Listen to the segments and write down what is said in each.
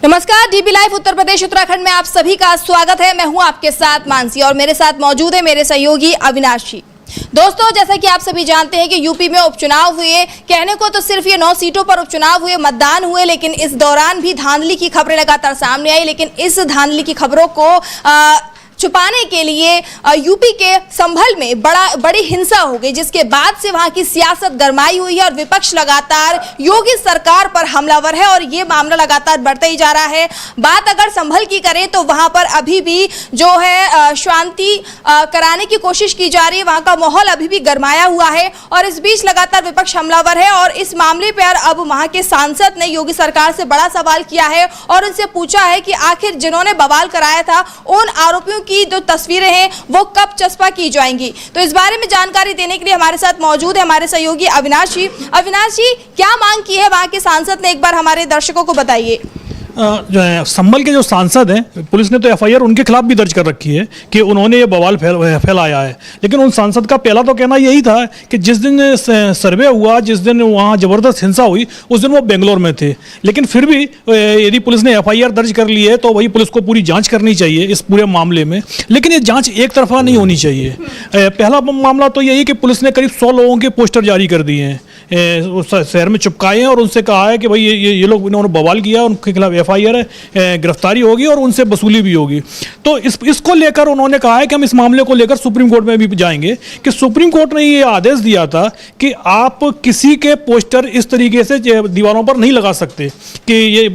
नमस्कार, dB live Uttar Pradesh Uttarakhand में आप सभी का स्वागत है। मैं हूं आपके साथ मानसी और मेरे साथ मौजूद है मेरे सहयोगी अविनाश जी। दोस्तों, जैसा कि आप सभी जानते हैं कि यूपी में उपचुनाव हुए, कहने को तो सिर्फ ये 9 सीटों पर उपचुनाव हुए, मतदान हुए, लेकिन इस दौरान भी धांधली की खबरें लगातार सामने आई। लेकिन इस धांधली की खबरों को छुपाने के लिए यूपी के संभल में बड़ी हिंसा हो गई, जिसके बाद से वहां की सियासत गरमाई हुई है और विपक्ष लगातार योगी सरकार पर हमलावर है और ये मामला लगातार बढ़ता ही जा रहा है। बात अगर संभल की करें तो वहां पर अभी भी जो है शांति कराने की कोशिश की जा रही है, वहां का माहौल अभी भी गरमाया हुआ है और इस बीच लगातार विपक्ष हमलावर है। और इस मामले पर अब वहां के सांसद ने योगी सरकार से बड़ा सवाल किया है और उनसे पूछा है कि आखिर जिन्होंने बवाल कराया था उन आरोपियों की जो तस्वीरें हैं वो कब चस्पा की जाएंगी। तो इस बारे में जानकारी देने के लिए हमारे साथ मौजूद है हमारे सहयोगी अविनाश जी। अविनाश जी, क्या मांग की है वहां के सांसद ने, एक बार हमारे दर्शकों को बताइए। जो है संभल के जो सांसद हैं, पुलिस ने तो एफआईआर उनके खिलाफ भी दर्ज कर रखी है कि उन्होंने ये बवाल फैलाया है। लेकिन उन सांसद का पहला तो कहना यही था कि जिस दिन सर्वे हुआ, जिस दिन वहाँ ज़बरदस्त हिंसा हुई, उस दिन वो बेंगलोर में थे। लेकिन फिर भी यदि पुलिस ने एफआईआर दर्ज कर ली है तो वही पुलिस को पूरी जाँच करनी चाहिए इस पूरे मामले में। लेकिन ये जाँच एक तरफा नहीं होनी चाहिए। पहला मामला तो यही कि पुलिस ने करीब 100 लोगों के पोस्टर जारी कर दिए हैं, शहर में चिपकाए हैं और उनसे कहा है कि भाई ये लोग इन्होंने बवाल किया, उनके खिलाफ एफआईआर है, गिरफ्तारी होगी और उनसे वसूली भी होगी। तो इसको लेकर उन्होंने कहा है कि हम इस मामले को लेकर सुप्रीम कोर्ट में भी जाएंगे कि सुप्रीम कोर्ट ने ये आदेश दिया था कि आप किसी के पोस्टर इस तरीके से दीवारों पर नहीं लगा सकते कि ये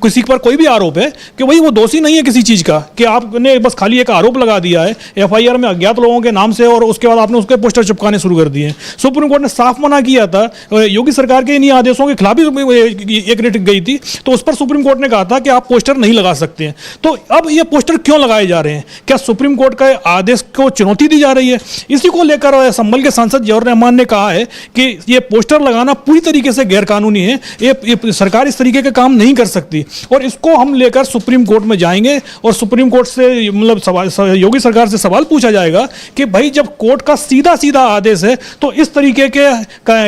किसी पर कोई भी आरोप है कि भाई वो दोषी नहीं है किसी चीज़ का, कि आपने बस खाली एक आरोप लगा दिया है एफआईआर में अज्ञात लोगों के नाम से और उसके बाद आपने उसके पोस्टर चिपकाने शुरू कर दिए। सुप्रीम कोर्ट ने साफ मना किया था। योगी सरकार के इन्हीं आदेशों के खिलाफ भी एक रिट गई थी, तो उस पर सुप्रीम कोर्ट ने कहा था कि आप पोस्टर नहीं लगा सकते हैं। तो अब ये पोस्टर क्यों लगाए जा रहे हैं? क्या सुप्रीम कोर्ट का आदेश को चुनौती दी जा रही है? इसी को लेकर संभल के सांसद जवाहर रहमान ने कहा है कि ये पोस्टर लगाना पूरी तरीके से गैरकानूनी है, ये सरकार इस तरीके के काम नहीं कर सकती और इसको हम लेकर सुप्रीम कोर्ट में जाएंगे और सुप्रीम कोर्ट से मतलब योगी सरकार से सवाल पूछा जाएगा कि भाई जब कोर्ट का सीधा सीधा आदेश है तो इस तरीके के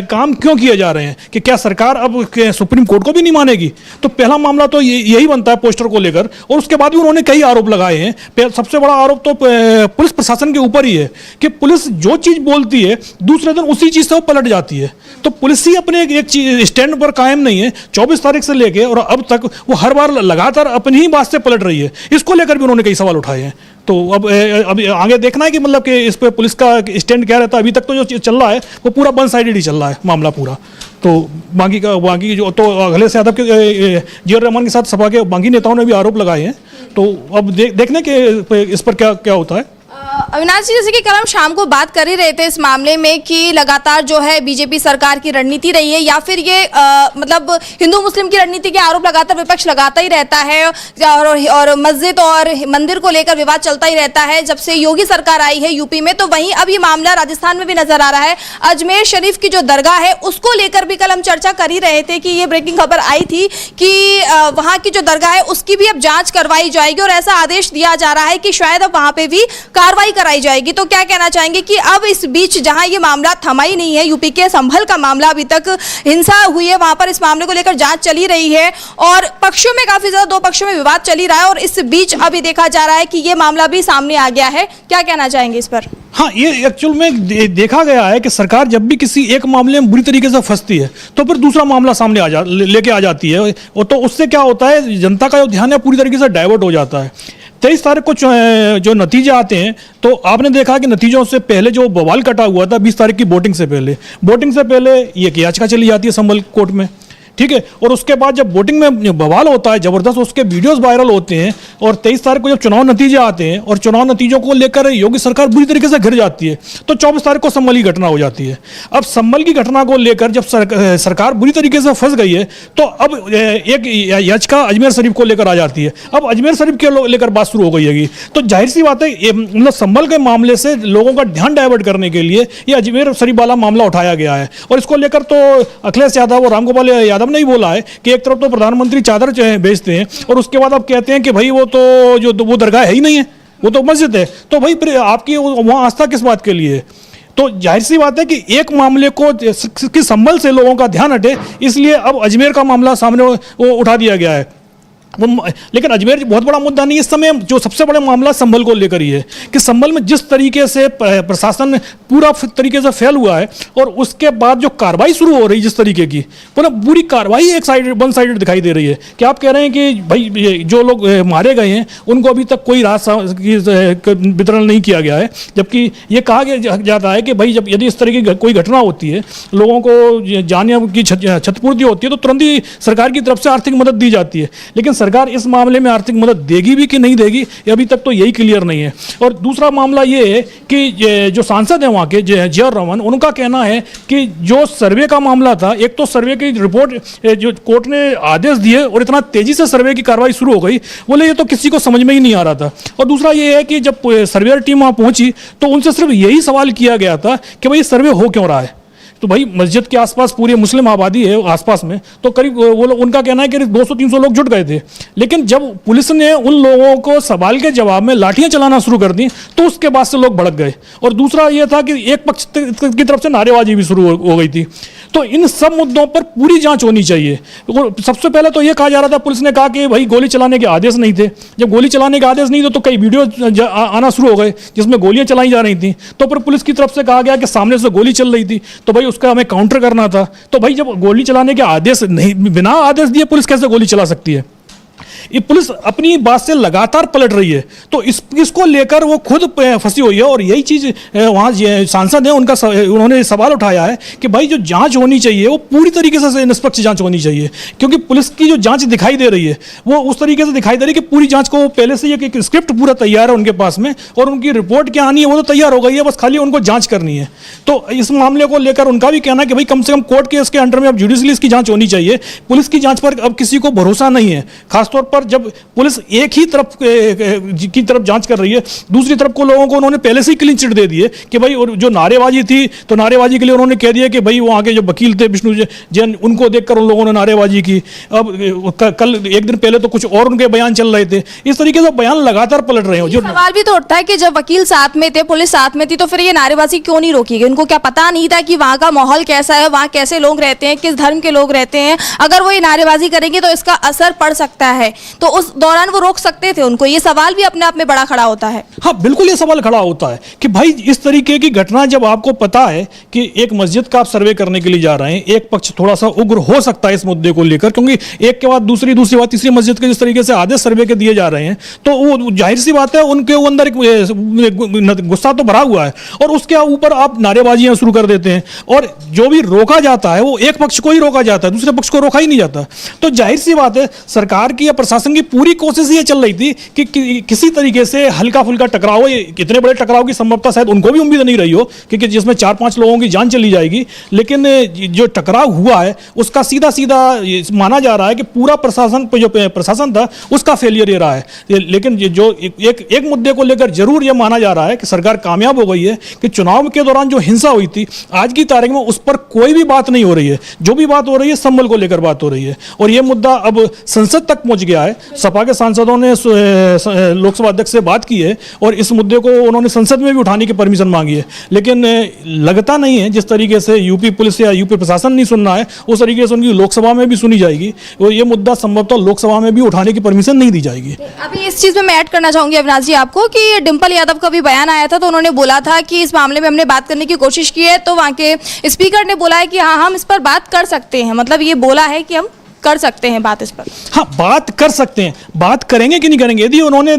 काम क्यों किए जा रहे हैं, कि क्या सरकार अब सुप्रीम कोर्ट को भी नहीं मानेगी? तो पहला मामला तो यही बनता है पोस्टर को लेकर। और उसके बाद भी उन्होंने कई आरोप लगाए हैं। सबसे बड़ा आरोप तो पुलिस प्रशासन के ऊपर ही है कि पुलिस जो चीज बोलती है दूसरे दिन उसी चीज से वो पलट जाती है। तो पुलिस ही अपने एक चीज स्टैंड पर कायम नहीं है। 24 तारीख से लेके और अब तक वो हर बार लगातार अपनी ही बात से पलट रही है। इसको लेकर भी उन्होंने कई सवाल उठाए हैं। तो अब आगे देखना है कि मतलब कि इस पे पुलिस का स्टैंड क्या रहता है। अभी तक तो जो चल रहा है वो पूरा वन साइडेड ही चल रहा है मामला पूरा। तो बाकी जो तो अखिलेश यादव के जवाहर रहमान के साथ सपा के बाकी नेताओं ने भी आरोप लगाए हैं। तो अब देखने के इस पर क्या होता है। अविनाश जी, जैसे कि कल हम शाम को बात कर ही रहे थे इस मामले में कि लगातार जो है बीजेपी सरकार की रणनीति रही है या फिर ये मतलब हिंदू मुस्लिम की रणनीति के आरोप लगातार विपक्ष लगाता ही रहता है और मस्जिद और मंदिर को लेकर विवाद चलता ही रहता है जब से योगी सरकार आई है यूपी में। तो वहीं अब ये मामला राजस्थान में भी नजर आ रहा है। अजमेर शरीफ की जो दरगाह है उसको लेकर भी कल हम चर्चा कर ही रहे थे कि ये ब्रेकिंग खबर आई थी कि वहां की जो दरगाह है उसकी भी अब जांच करवाई जाएगी और ऐसा आदेश दिया जा रहा है कि शायद अब वहां पे भी कार्रवाई कराई जाएगी। तो क्या कहना चाहेंगे कि अब इस बीच जहां ये मामला थमा ही नहीं है, यूपी के संभल का मामला अभी तक हिंसा हुई है, वहां पर इस मामले को लेकर जांच चली रही है और पक्षों में काफी ज्यादा दो पक्षों में विवाद चल ही रहा है और इस बीच अभी देखा जा रहा है कि ये मामला भी सामने आ गया है। क्या कहना चाहेंगे इस पर? हाँ, ये एक्चुअल में देखा गया है कि सरकार जब भी किसी एक मामले में बुरी तरीके से फंसती है तो फिर दूसरा मामला सामने लेके आ जाती है और तो उससे क्या होता है, जनता का जो ध्यान है पूरी तरीके से डाइवर्ट हो जाता है। 23 तारीख को जो नतीजे आते हैं तो आपने देखा कि नतीजों से पहले जो बवाल कटा हुआ था 20 तारीख की वोटिंग से पहले ये याचिका चली जाती है संभल कोर्ट में, ठीक है। और उसके बाद जब वोटिंग में बवाल होता है जबरदस्त, उसके वीडियोस वायरल होते हैं और 23 तारीख को जब चुनाव नतीजे आते हैं और चुनाव नतीजों को लेकर योगी सरकार बुरी तरीके से घिर जाती है तो 24 तारीख को संभल की घटना हो जाती है। अब संभल की घटना को लेकर जब सरकार बुरी तरीके से फंस गई है तो अब एक याचिका अजमेर शरीफ को लेकर आ जाती है। अब अजमेर शरीफ के लेकर बात शुरू हो गई है। तो जाहिर सी बात है मतलब संभल के मामले से लोगों का ध्यान डाइवर्ट करने के लिए ये अजमेर शरीफ वाला मामला उठाया गया है और इसको लेकर तो अखिलेश यादव और रामगोपाल यादव ने ही बोला है कि एक तरफ तो प्रधानमंत्री चादर भेजते हैं और उसके बाद अब कहते हैं कि भाई वो तो जो वो दरगाह है ही नहीं है, वो तो मस्जिद है। तो भाई आपकी वहाँ आस्था किस बात के लिए है? तो जाहिर सी बात है कि एक मामले को कि संभल से लोगों का ध्यान हटे, इसलिए अब अजमेर का मामला सामने वो उठा दिया गया है। लेकिन अजमेर बहुत बड़ा मुद्दा नहीं, इस समय जो सबसे बड़ा मामला संभल को लेकर ही है कि संभल में जिस तरीके से प्रशासन पूरा तरीके से फेल हुआ है और उसके बाद जो कार्रवाई शुरू हो रही है जिस तरीके की, पूरी कार्रवाई एक साइड वन साइडेड दिखाई दे रही है कि आप कह रहे हैं कि भाई जो लोग मारे गए हैं उनको अभी तक कोई राहत वितरण नहीं किया गया है, जबकि ये कहा जाता है कि भाई जब यदि इस तरह की कोई घटना होती है, लोगों को जाने की क्षतिपूर्ति होती है तो तुरंत ही सरकार की तरफ से आर्थिक मदद दी जाती है, लेकिन सरकार इस मामले में आर्थिक मदद देगी भी कि नहीं देगी ये अभी तक तो यही क्लियर नहीं है। और दूसरा मामला ये है कि जो सांसद हैं वहाँ के जी.आर. रमन, उनका कहना है कि जो सर्वे का मामला था, एक तो सर्वे की रिपोर्ट जो कोर्ट ने आदेश दिए और इतना तेजी से सर्वे की कार्रवाई शुरू हो गई, बोले ये तो किसी को समझ में ही नहीं आ रहा था। और दूसरा ये है कि जब सर्वेयर टीम वहाँ पहुंची तो उनसे सिर्फ यही सवाल किया गया था कि भाई सर्वे हो क्यों रहा है। तो भाई मस्जिद के आसपास पूरी मुस्लिम आबादी है आसपास में, तो करीब वो लोग, उनका कहना है कि 200-300 लोग जुट गए थे, लेकिन जब पुलिस ने उन लोगों को सवाल के जवाब में लाठियां चलाना शुरू कर दी तो उसके बाद से लोग भड़क गए। और दूसरा ये था कि एक पक्ष की तरफ से नारेबाजी भी शुरू हो गई थी। तो इन सब मुद्दों पर पूरी जांच होनी चाहिए। सबसे पहले तो ये कहा जा रहा था, पुलिस ने कहा कि भाई गोली चलाने के आदेश नहीं थे। जब गोली चलाने के आदेश नहीं थे तो कई वीडियो आना शुरू हो गए जिसमें गोलियां चलाई जा रही थी, तो फिर पुलिस की तरफ से कहा गया कि सामने से गोली चल रही थी तो भाई उसका हमें काउंटर करना था। तो भाई जब गोली चलाने के आदेश नहीं, बिना आदेश दिए पुलिस कैसे गोली चला सकती है? ये पुलिस अपनी बात से लगातार पलट रही है, तो इसको लेकर वो खुद फंसी हुई है। और यही चीज़ वहाँ सांसद हैं उन्होंने सवाल उठाया है कि भाई जो जांच होनी चाहिए वो पूरी तरीके से निष्पक्ष जांच होनी चाहिए, क्योंकि पुलिस की जो जांच दिखाई दे रही है वो उस तरीके से दिखाई दे रही है कि पूरी जांच को पहले से एक स्क्रिप्ट पूरा तैयार है उनके पास में और उनकी रिपोर्ट क्या आनी है वो तो तैयार हो गई है, बस खाली उनको जाँच करनी है। तो इस मामले को लेकर उनका भी कहना है कि भाई कम से कम कोर्ट केस के अंडर में अब जुडिशली इसकी जाँच होनी चाहिए। पुलिस की जाँच पर अब किसी को भरोसा नहीं है, खासतौर पर जब पुलिस एक ही तरफ की तरफ जांच कर रही है, दूसरी तरफ को लोगों को उन्होंने पहले से ही क्लीन चिट दे दी है कि भाई, और जो नारेबाजी थी तो नारेबाजी के लिए उन्होंने कह दिया कि भाई वहाँ के जो वकील थे विष्णु जैन, उनको देखकर उन लोगों ने नारेबाजी की। अब कल एक दिन पहले तो कुछ और उनके बयान चल रहे थे। इस तरीके से बयान लगातार पलट रहे हो। जो सवाल भी तो उठता है कि जब वकील साथ में थे, पुलिस साथ में थी, तो फिर ये नारेबाजी क्यों नहीं रोकी गई? उनको क्या पता नहीं था कि वहाँ का माहौल कैसा है, वहाँ कैसे लोग रहते हैं, किस धर्म के लोग रहते हैं? अगर वो ये नारेबाजी करेंगे तो इसका असर पड़ सकता है, तो उस दौरान वो रोक सकते थे उनको। ये सवाल भी अपने आप में बड़ा खड़ा होता है। हाँ बिल्कुल, ये सवाल खड़ा होता है कि भाई इस तरीके की घटना जब आपको पता है कि एक मस्जिद का आप सर्वे करने के लिए जा रहे हैं, एक पक्ष थोड़ा सा उग्र हो सकता है इस मुद्दे को लेकर, क्योंकि एक के बाद दूसरी बात तीसरी मस्जिद के जिस तरीके से आदेश सर्वे के दिए जा रहे हैं, तो वो जाहिर सी बात है उनके अंदर गुस्सा तो भरा हुआ है और उसके ऊपर आप नारेबाजियां शुरू कर देते हैं। और जो भी रोका जाता है वो एक पक्ष को ही रोका जाता है, दूसरे पक्ष को रोका ही नहीं जाता। तो जाहिर सी बात है सरकार की या प्रशासन की पूरी कोशिश ये चल रही थी कि किसी तरीके से हल्का फुल्का टकराव हो। इतने बड़े टकराव की संभवता शायद उनको भी उम्मीद नहीं रही हो कि जिसमें 4-5 लोगों की जान चली जाएगी, लेकिन जो टकराव हुआ है उसका सीधा सीधा माना जा रहा है कि पूरा प्रशासन था उसका फेलियर ये रहा है। लेकिन जो एक मुद्दे को लेकर जरूर यह माना जा रहा है कि सरकार कामयाब हो गई है कि चुनाव के दौरान जो हिंसा हुई थी आज की तारीख में उस पर कोई भी बात नहीं हो रही है। जो भी बात हो रही है संभल को लेकर बात हो रही है और यह मुद्दा अब संसद तक पहुंच गया है। सपा के सांसदों ने लोकसभा अध्यक्ष से बात की है और इस मुद्दे को उन्होंने संसद में भी उठाने की परमिशन मांगी है, लेकिन लगता नहीं है जिस तरीके से यूपी पुलिस या यूपी प्रशासन नहीं सुनना है उस तरीके से उनकी लोकसभा में भी सुनी जाएगी और ये मुद्दा संभवतः लोकसभा में भी उठाने की परमिशन नहीं दी जाएगी। अभी इस चीज में मैं ऐड करना चाहूंगी अविनाश जी आपको कि डिंपल यादव का भी बयान आया था, तो उन्होंने बोला था कि इस मामले में हमने बात करने की कोशिश की है, तो वहाँ के स्पीकर ने बोला है कि हाँ हम इस पर बात कर सकते हैं। मतलब ये बोला है कि हम कर सकते हैं बात इस पर। हाँ बात कर सकते हैं, बात करेंगे कि नहीं करेंगे। यदि उन्होंने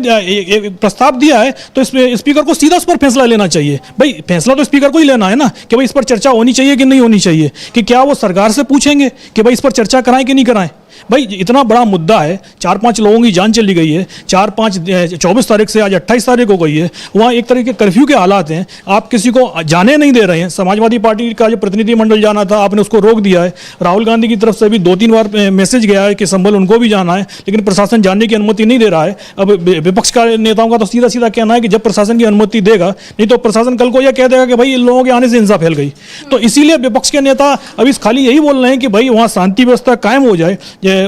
प्रस्ताव दिया है तो स्पीकर को सीधा उस पर फैसला लेना चाहिए। भाई फैसला तो स्पीकर को ही लेना है ना कि भाई इस पर चर्चा होनी चाहिए कि नहीं होनी चाहिए, कि क्या वो सरकार से पूछेंगे कि भाई इस पर चर्चा कराएं कि नहीं कराएं। भाई इतना बड़ा मुद्दा है, 4-5 लोगों की जान चली गई है, 24 तारीख से आज 28 तारीख हो गई है, वहाँ एक तरह के कर्फ्यू के हालात हैं, आप किसी को जाने नहीं दे रहे हैं। समाजवादी पार्टी का जो प्रतिनिधिमंडल जाना था आपने उसको रोक दिया है। राहुल गांधी की तरफ से भी 2-3 बार मैसेज गया है कि संभल उनको भी जाना है, लेकिन प्रशासन जाने की अनुमति नहीं दे रहा है। अब विपक्ष का नेताओं का तो सीधा सीधा कहना है कि जब प्रशासन की अनुमति देगा, नहीं तो प्रशासन कल को यह कह देगा कि भाई इन लोगों के आने से हिंसा फैल गई। तो इसीलिए विपक्ष के नेता अभी खाली यही बोल रहे हैं कि भाई वहाँ शांति व्यवस्था कायम हो जाए,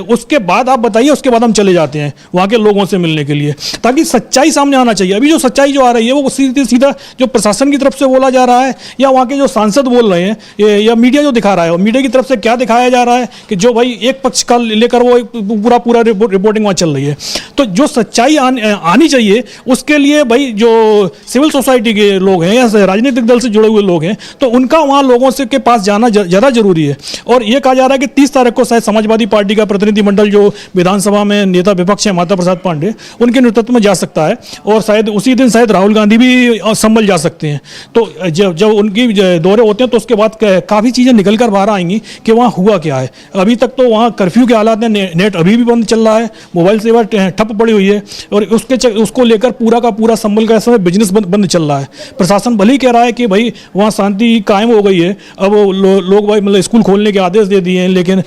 उसके बाद आप बताइए, उसके बाद हम चले जाते हैं वहाँ के लोगों से मिलने के लिए, ताकि सच्चाई सामने आना चाहिए। अभी जो सच्चाई जो आ रही है वो सीधा जो प्रशासन की तरफ से बोला जा रहा है या वहाँ के जो सांसद बोल रहे हैं या मीडिया जो दिखा रहा है, और मीडिया की तरफ से क्या दिखाया जा रहा है कि जो भाई एक पक्ष पक्ष का लेकर वो पूरा रिपोर्टिंग वहाँ चल रही है। तो जो सच्चाई आनी चाहिए उसके लिए भाई जो सिविल सोसाइटी के लोग हैं या राजनीतिक दल से जुड़े हुए लोग हैं तो उनका वहाँ लोगों से के पास जाना ज़्यादा जरूरी है। और ये कहा जा रहा है कि 30 तारीख को शायद समाजवादी पार्टी का प्रतिनिधिमंडल जो विधानसभा में नेता विपक्ष है माता प्रसाद पांडे उनके नेतृत्व में जा सकता है और शायद उसी दिन शायद राहुल गांधी भी संभल जा सकते हैं। तो जब उनकी दौरे होते हैं तो उसके बाद काफ़ी चीज़ें निकल कर बाहर आएंगी कि वहाँ हुआ क्या है। अभी तक तो वहाँ कर्फ्यू के हालात हैं, नेट अभी भी बंद चल रहा है, मोबाइल सेवा ठप पड़ी हुई है और उसको लेकर पूरा का पूरा संभल का समय बिजनेस बंद चल रहा है। प्रशासन भले ही कह रहा है कि भाई वहाँ शांति कायम हो गई है, अब लोग भाई मतलब स्कूल खोलने के आदेश दे दिए हैं, लेकिन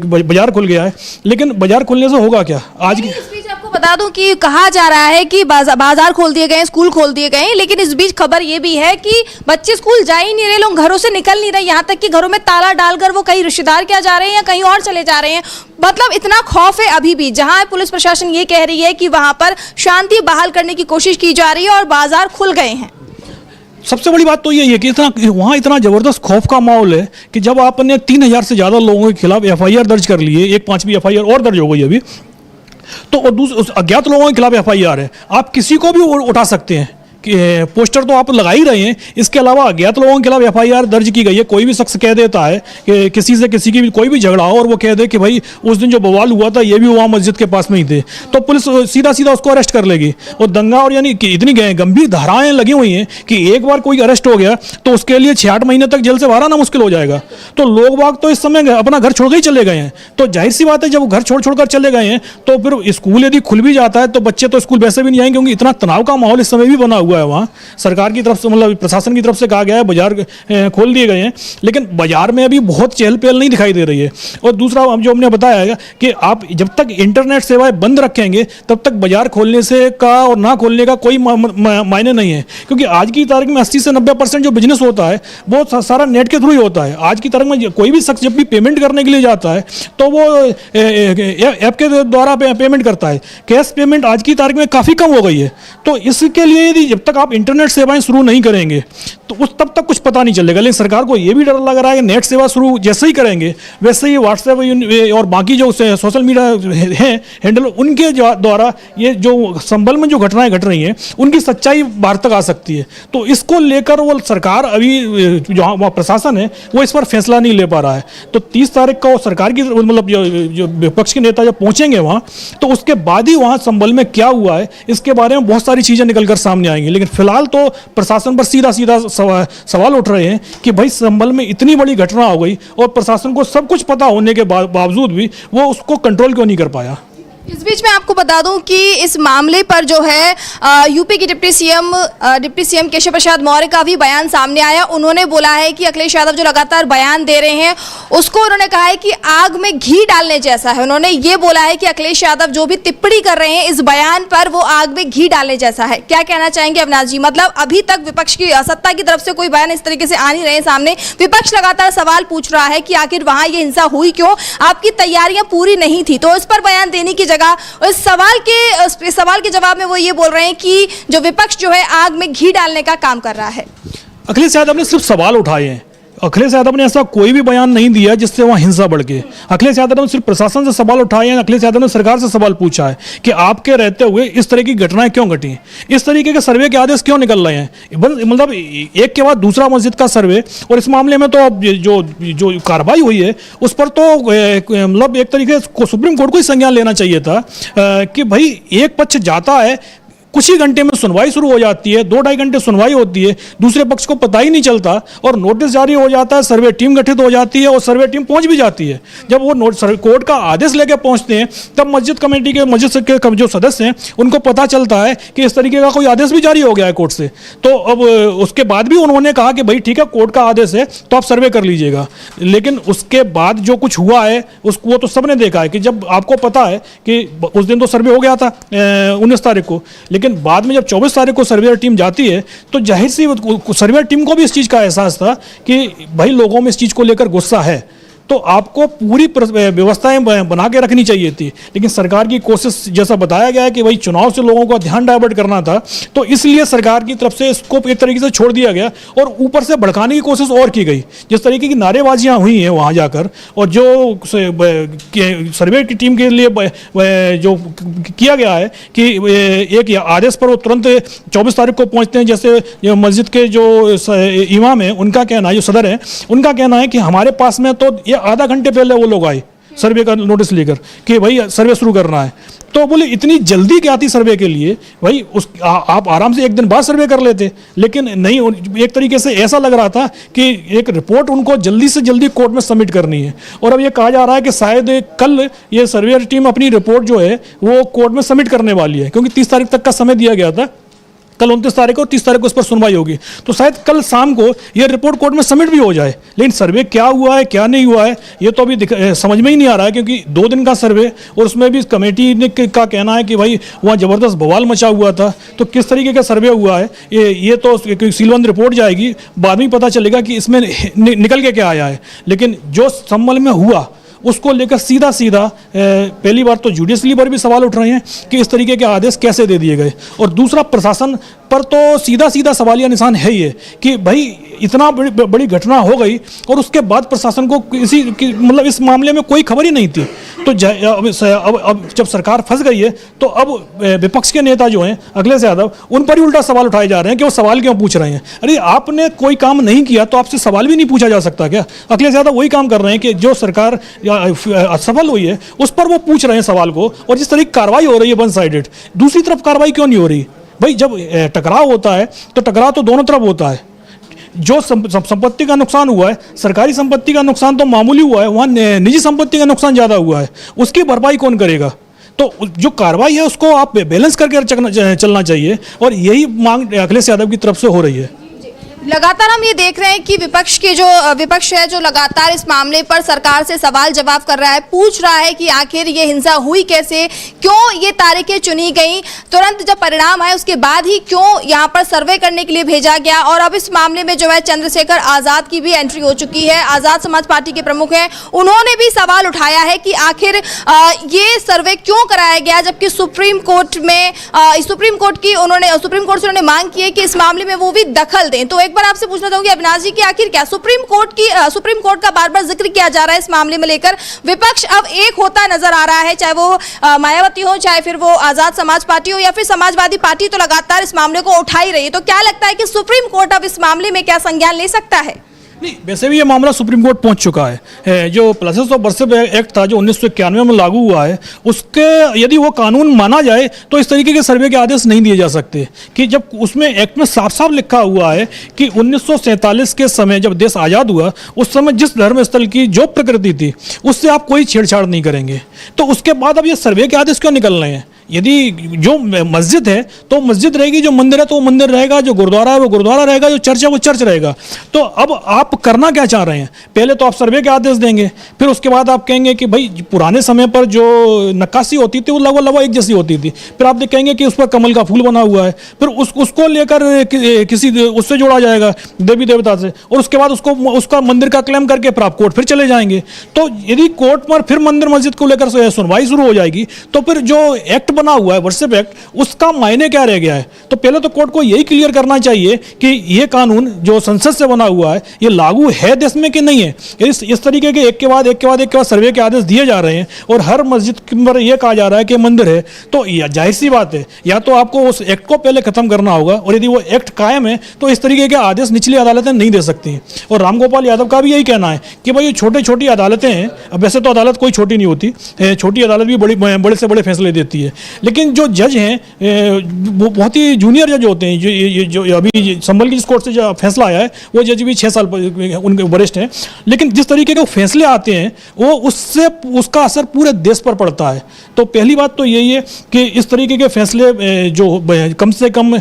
बाजार खुल गया है, लेकिन बाजार खुलने से होगा क्या? आज की इस बीच आपको बता दूं कि कहा जा रहा है कि बाजार खोल दिए गए, स्कूल खोल दिए गए, लेकिन इस बीच खबर ये भी है कि बच्चे स्कूल जा ही नहीं रहे, लोग घरों से निकल नहीं रहे, यहाँ तक कि घरों में ताला डालकर वो कहीं रिश्तेदार क्या जा रहे हैं या कहीं और चले जा रहे हैं। मतलब इतना खौफ है अभी भी, जहां पुलिस प्रशासन ये कह रही है कि वहां पर शांति बहाल करने की कोशिश की जा रही है और बाजार खुल गए हैं। सबसे बड़ी बात तो यही है कि वहाँ इतना ज़बरदस्त खौफ का माहौल है कि जब आपने 3000 से ज़्यादा लोगों के खिलाफ FIR दर्ज कर लिए, एक 5वीं FIR और दर्ज हो गई अभी, तो उस अज्ञात लोगों के खिलाफ FIR है, आप किसी को भी उठा सकते हैं कि पोस्टर तो आप लगा ही रहे हैं, इसके अलावा अज्ञात लोगों के खिलाफ FIR दर्ज की गई है। कोई भी शख्स कह देता है कि किसी से किसी की भी कोई भी झगड़ा हो और वो कह दे कि भाई उस दिन जो बवाल हुआ था ये भी वहाँ मस्जिद के पास में ही थे, तो पुलिस सीधा उसको अरेस्ट कर लेगी। और दंगा और यानी कि इतनी गंभीर धाराएं लगी हुई हैं कि एक बार कोई अरेस्ट हो गया तो उसके लिए 6-8 महीने तक जेल से बाहर आना मुश्किल हो जाएगा। तो लोग बाग तो इस समय अपना घर छोड़ के ही चले गए हैं, तो जाहिर सी बात है जब वो घर छोड़कर चले गए हैं तो फिर स्कूल यदि खुल भी जाता है तो बच्चे तो स्कूल वैसे भी नहीं आएंगे, क्योंकि इतना तनाव का माहौल इस समय भी बना हुआ है। वहाँ सरकार की तरफ से मतलब प्रशासन की तरफ से कहा गया है बाजार खोल दिए गए हैं, लेकिन बाजार में अभी बहुत चहल पहल नहीं दिखाई दे रही है। और दूसरा हम जो हमने बताया है कि आप जब तक इंटरनेट सेवाएं बंद रखेंगे तब तक बाजार खोलने से का और ना खोलने का कोई मायने नहीं है, क्योंकि आज की तारीख में 80 से 90% जो बिजनेस होता है वो सारा नेट के थ्रू ही होता है। आज की तारीख में कोई भी शख्स जब भी पेमेंट करने के लिए जाता है तो वो ऐप के द्वारा पेमेंट करता है। कैश पेमेंट आज की तारीख में काफ़ी कम हो गई है। तो इसके लिए यदि जब तक आप इंटरनेट सेवाएं शुरू नहीं करेंगे तो तब तक कुछ पता नहीं चलेगा। लेकिन सरकार को यह भी डर लग रहा है कि नेट सेवा शुरू जैसे ही करेंगे वैसे ही व्हाट्सएप और बाकी जो सोशल मीडिया हैं हैंडल उनके द्वारा ये जो संभल में जो घटनाएं घट रही हैं उनकी सच्चाई बाहर तक आ सकती है। तो इसको लेकर वो सरकार अभी जो वहाँ प्रशासन है वो इस पर फैसला नहीं ले पा रहा है। तो 30 तारीख को सरकार की मतलब जो विपक्ष के नेता जब पहुंचेंगे वहाँ तो उसके बाद ही वहाँ संभल में क्या हुआ है इसके बारे में बहुत सारी चीज़ें निकल कर सामने आएंगी। लेकिन फिलहाल तो प्रशासन पर सीधा सवाल उठ रहे हैं कि भाई संभल में इतनी बड़ी घटना हो गई और प्रशासन को सब कुछ पता होने के बावजूद भी वो उसको कंट्रोल क्यों नहीं कर पाया। इस बीच में आपको बता दूं कि इस मामले पर जो है यूपी के डिप्टी सीएम केशव प्रसाद मौर्य का भी बयान सामने आया। उन्होंने बोला है कि अखिलेश यादव जो लगातार बयान दे रहे हैं उसको उन्होंने कहा है कि आग में घी डालने जैसा है। उन्होंने ये बोला है कि अखिलेश यादव जो भी टिप्पणी कर रहे हैं इस बयान पर वो आग में घी डालने जैसा है। क्या कहना चाहेंगे अविनाश जी? मतलब अभी तक विपक्ष की सत्ता की तरफ से कोई बयान इस तरीके से आ नहीं रहे सामने, विपक्ष लगातार सवाल पूछ रहा है कि आखिर वहां ये हिंसा हुई क्यों, आपकी तैयारियां पूरी नहीं थी, तो इस पर बयान देने की इस सवाल के जवाब में वो ये बोल रहे हैं कि जो विपक्ष जो है आग में घी डालने का काम कर रहा है। अखिलेश यादव ने सिर्फ सवाल उठाए हैं, अखिलेश यादव ने ऐसा कोई भी बयान नहीं दिया जिससे वहाँ हिंसा बढ़ के। अखिलेश यादव ने सिर्फ प्रशासन से सवाल उठाए हैं, अखिलेश यादव ने सरकार से सवाल पूछा है कि आपके रहते हुए इस तरह की घटनाएं क्यों घटी, इस तरीके के सर्वे के आदेश क्यों निकल रहे हैं। मतलब एक के बाद दूसरा मस्जिद का सर्वे, और इस मामले में तो जो कार्रवाई हुई है उस पर तो मतलब एक तरीके से सुप्रीम कोर्ट को ही संज्ञान लेना चाहिए था कि भाई एक पक्ष जाता है, कुछ ही घंटे में सुनवाई शुरू हो जाती है, 2-2.5 घंटे सुनवाई होती है, दूसरे पक्ष को पता ही नहीं चलता और नोटिस जारी हो जाता है, सर्वे टीम गठित हो जाती है और सर्वे टीम पहुंच भी जाती है। जब वो कोर्ट का आदेश लेके पहुंचते हैं तब मस्जिद कमेटी के मस्जिद के जो सदस्य हैं उनको पता चलता है कि इस तरीके का कोई आदेश भी जारी हो गया है कोर्ट से। तो अब उसके बाद भी उन्होंने कहा कि भाई ठीक है कोर्ट का आदेश है तो आप सर्वे कर लीजिएगा, लेकिन उसके बाद जो कुछ हुआ है उसको वो तो सबने देखा है कि जब आपको पता है कि उस दिन तो सर्वे हो गया था 19 तारीख को, लेकिन बाद में जब 24 तारीख को सर्वेयर टीम जाती है तो जाहिर सी सर्वेयर टीम को भी इस चीज़ का एहसास था कि भाई लोगों में इस चीज़ को लेकर गुस्सा है। तो आपको पूरी व्यवस्थाएं बना के रखनी चाहिए थी। लेकिन सरकार की कोशिश, जैसा बताया गया है कि भाई चुनाव से लोगों का ध्यान डाइवर्ट करना था, तो इसलिए सरकार की तरफ से इसको एक तरीके से छोड़ दिया गया और ऊपर से भड़काने की कोशिश और की गई। जिस तरीके की नारेबाजियां हुई हैं वहां जाकर, और जो सर्वे की टीम के लिए जो किया गया है कि एक आदेश पर वो तुरंत 24 तारीख को पहुंचते हैं। जैसे मस्जिद के जो इमाम है, उनका कहना है, जो सदर है, उनका कहना है कि हमारे पास में तो ये आधा घंटे पहले वो लोग आए सर्वे का नोटिस लेकर कि भाई सर्वे शुरू करना है। तो बोले इतनी जल्दी क्या थी सर्वे के लिए? भाई आप आराम से एक दिन बाद सर्वे कर लेते, लेकिन नहीं। एक तरीके से ऐसा लग रहा था कि एक रिपोर्ट उनको जल्दी से जल्दी कोर्ट में सबमिट करनी है, और अब ये कहा जा रहा है कि शायद कल ये सर्वे टीम अपनी रिपोर्ट जो है वो कोर्ट में सबमिट करने वाली है, क्योंकि 30 तारीख तक का समय दिया गया था। कल 29 तारीख को, 30 तारीख को इस पर सुनवाई होगी, तो शायद कल शाम को ये रिपोर्ट कोर्ट में सबमिट भी हो जाए। लेकिन सर्वे क्या हुआ है, क्या नहीं हुआ है, ये तो अभी समझ में ही नहीं आ रहा है, क्योंकि 2 दिन का सर्वे, और उसमें भी कमेटी ने का कहना है कि भाई वहाँ ज़बरदस्त बवाल मचा हुआ था। तो किस तरीके का सर्वे हुआ है, ये तो सीलबंद रिपोर्ट जाएगी, बाद में पता चलेगा कि इसमें निकल के क्या आया है। लेकिन जो संभल में हुआ उसको लेकर सीधा पहली बार तो जुडिशली पर भी सवाल उठ रहे हैं कि इस तरीके के आदेश कैसे दे दिए गए, और दूसरा प्रशासन पर तो सीधा सवालिया निशान है ये कि भाई इतना बड़ी घटना हो गई और उसके बाद प्रशासन को मतलब इस मामले में कोई खबर ही नहीं थी। तो अब जब सरकार फंस गई है, तो अब विपक्ष के नेता जो हैं अखिलेश यादव, उन पर ही उल्टा सवाल उठाए जा रहे हैं कि वो सवाल क्यों पूछ रहे हैं। अरे आपने कोई काम नहीं किया तो आपसे सवाल भी नहीं पूछा जा सकता क्या? अखिलेश यादव वही काम कर रहे हैं कि जो सरकार असफल हुई है उस पर वो पूछ रहे हैं सवाल को, और जिस तरह की कार्रवाई हो रही है वन साइडेड, दूसरी तरफ कार्रवाई क्यों नहीं हो रही? भाई जब टकराव होता है तो टकराव तो दोनों तरफ होता है। जो संपत्ति का नुकसान हुआ है, सरकारी संपत्ति का नुकसान तो मामूली हुआ है, वहाँ निजी संपत्ति का नुकसान ज़्यादा हुआ है, उसकी भरपाई कौन करेगा? तो जो कार्रवाई है उसको आप बैलेंस करके चलना चाहिए, और यही मांग अखिलेश यादव की तरफ से हो रही है। लगातार हम ये देख रहे हैं कि विपक्ष है जो लगातार इस मामले पर सरकार से सवाल जवाब कर रहा है, पूछ रहा है कि आखिर ये हिंसा हुई कैसे, क्यों ये तारीखें चुनी गई, तुरंत जब परिणाम आए उसके बाद ही क्यों यहाँ पर सर्वे करने के लिए भेजा गया। और अब इस मामले में जो है चंद्रशेखर आजाद की भी एंट्री हो चुकी है, आजाद समाज पार्टी के प्रमुख हैं, उन्होंने भी सवाल उठाया है कि आखिर ये सर्वे क्यों कराया गया, जबकि सुप्रीम कोर्ट से उन्होंने मांग की है कि इस मामले में वो भी दखल दें। तो एक बार आपसे पूछना चाहूंगी अविनाश जी कि आखिर क्या सुप्रीम कोर्ट का बार बार जिक्र किया जा रहा है इस मामले में लेकर, विपक्ष अब एक होता नजर आ रहा है, चाहे वो मायावती हो, चाहे फिर वो आजाद समाज पार्टी हो, या फिर समाजवादी पार्टी तो लगातार इस मामले को उठा ही रही है। तो क्या लगता है कि सुप्रीम कोर्ट अब इस मामले में क्या संज्ञान ले सकता है? नहीं, वैसे भी ये मामला सुप्रीम कोर्ट पहुंच चुका है। जो प्लेसेस ऑफ वर्शिप एक्ट था जो 1991 में लागू हुआ है, उसके यदि वो कानून माना जाए तो इस तरीके के सर्वे के आदेश नहीं दिए जा सकते। कि जब उसमें एक्ट में साफ साफ लिखा हुआ है कि 1947 के समय जब देश आज़ाद हुआ, उस समय जिस धर्म स्थल की जो प्रकृति थी उससे आप कोई छेड़छाड़ नहीं करेंगे, तो उसके बाद अब ये सर्वे के आदेश क्यों निकल रहे हैं? यदि जो मस्जिद है तो मस्जिद रहेगी, जो मंदिर है तो वो मंदिर रहेगा, जो गुरुद्वारा है वो गुरुद्वारा रहेगा, जो चर्च है वो चर्च रहेगा। तो अब आप करना क्या चाह रहे हैं? पहले तो आप सर्वे के आदेश देंगे, फिर उसके बाद आप कहेंगे कि भाई पुराने समय पर जो नक्काशी होती थी वो लगभग एक जैसी होती थी, फिर आप कहेंगे कि उस पर कमल का फूल बना हुआ है, फिर उसको लेकर किसी उससे जोड़ा जाएगा देवी देवता से, और उसके बाद उसका मंदिर का क्लेम करके फिर आप कोर्ट फिर चले जाएंगे। तो यदि कोर्ट पर फिर मंदिर मस्जिद को लेकर सुनवाई शुरू हो जाएगी, तो फिर जो एक्ट बना हुआ है वर्शिप एक्ट, उसका मायने क्या रह गया है? तो पहले तो कोर्ट को यही क्लियर करना चाहिए कि ये कानून जो संसद से बना हुआ है ये लागू है देश में कि नहीं है। इस तरीके के एक के बाद सर्वे के आदेश दिए जा रहे हैं और हर मस्जिद पर यह कहा जा रहा है कि मंदिर है, तो जाहिर सी बात है या तो आपको उस एक्ट को पहले खत्म करना होगा, और यदि वो एक्ट कायम है तो इस तरीके के आदेश निचली अदालतें नहीं दे सकती। और रामगोपाल यादव का भी यही कहना है कि भाई ये छोटी अदालतें हैं, अब वैसे तो अदालत कोई छोटी नहीं होती, छोटी अदालत भी बड़े से बड़े फैसले देती है, लेकिन जो जज हैं वो बहुत ही जूनियर जज होते हैं। जो अभी संभल की जिस कोर्ट से जो फैसला आया है वो जज भी 6 साल उनके वरिष्ठ हैं, लेकिन जिस तरीके के फैसले आते हैं वो उसका असर पूरे देश पर पड़ता है। तो पहली बात तो यही है कि इस तरीके के फैसले जो कम से कम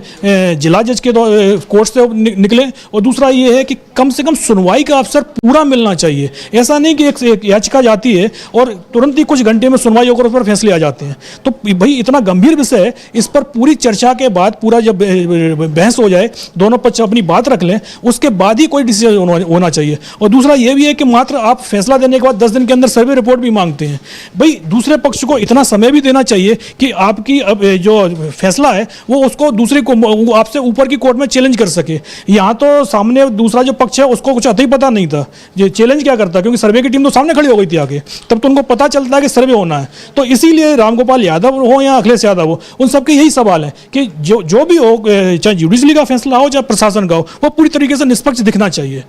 जिला जज के कोर्ट से निकले, और दूसरा ये है कि कम से कम सुनवाई का अवसर पूरा मिलना चाहिए। ऐसा नहीं कि एक याचिका जाती है और तुरंत ही कुछ घंटे में सुनवाई होकर उस पर फैसले आ जाते हैं। तो भाई भाई इतना गंभीर विषय है, इस पर पूरी चर्चा के बाद, पूरा जब बहस हो जाए, दोनों पक्ष अपनी बात रख लें, उसके बाद ही कोई डिसीजन होना चाहिए। और दूसरा ये भी है कि मात्र आप फैसला देने के बाद 10 दिन के अंदर सर्वे रिपोर्ट भी मांगते हैं। भाई दूसरे पक्ष को इतना समय भी देना चाहिए कि आपकी जो फैसला है वो उसको दूसरे को, आपसे ऊपर की कोर्ट में चैलेंज कर सके। यहाँ तो सामने दूसरा जो पक्ष है उसको कुछ अतः ही पता नहीं था, ये चैलेंज क्या करता, क्योंकि सर्वे की टीम तो सामने खड़ी हो गई थी आगे, तब तो उनको पता चलता है कि सर्वे होना है। तो इसीलिए रामगोपाल यादव हो या अखिलेश यादव हो, उन सबके यही सवाल है कि जो भी हो, चाहे जुडिशरी का फैसला हो चाहे प्रशासन का हो, वो पूरी तरीके से निष्पक्ष दिखना चाहिए।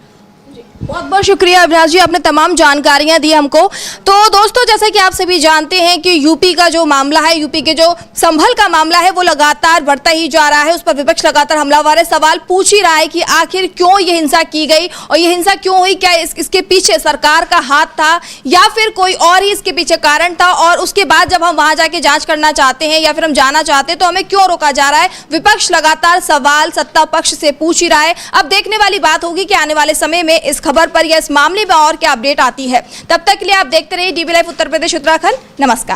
बहुत बहुत शुक्रिया अविनाश जी, आपने तमाम जानकारियां दी हमको। तो दोस्तों, जैसे कि आप सभी जानते हैं कि यूपी का जो मामला है, यूपी के जो संभल का मामला है, वो लगातार बढ़ता ही जा रहा है। उस पर विपक्ष लगातार हमलावर है, सवाल पूछ ही रहा है कि आखिर क्यों ये हिंसा की गई और ये हिंसा क्यों हुई, क्या इसके पीछे सरकार का हाथ था या फिर कोई और ही इसके पीछे कारण था, और उसके बाद जब हम वहां जाके जांच करना चाहते हैं या फिर हम जाना चाहते हैं तो हमें क्यों रोका जा रहा है। विपक्ष लगातार सवाल सत्ता पक्ष से पूछ ही रहा है। अब देखने वाली बात होगी कि आने वाले समय में इस खबर पर या इस मामले में और क्या अपडेट आती है। तब तक के लिए आप देखते रहिए DB Live उत्तर प्रदेश उत्तराखंड। नमस्कार।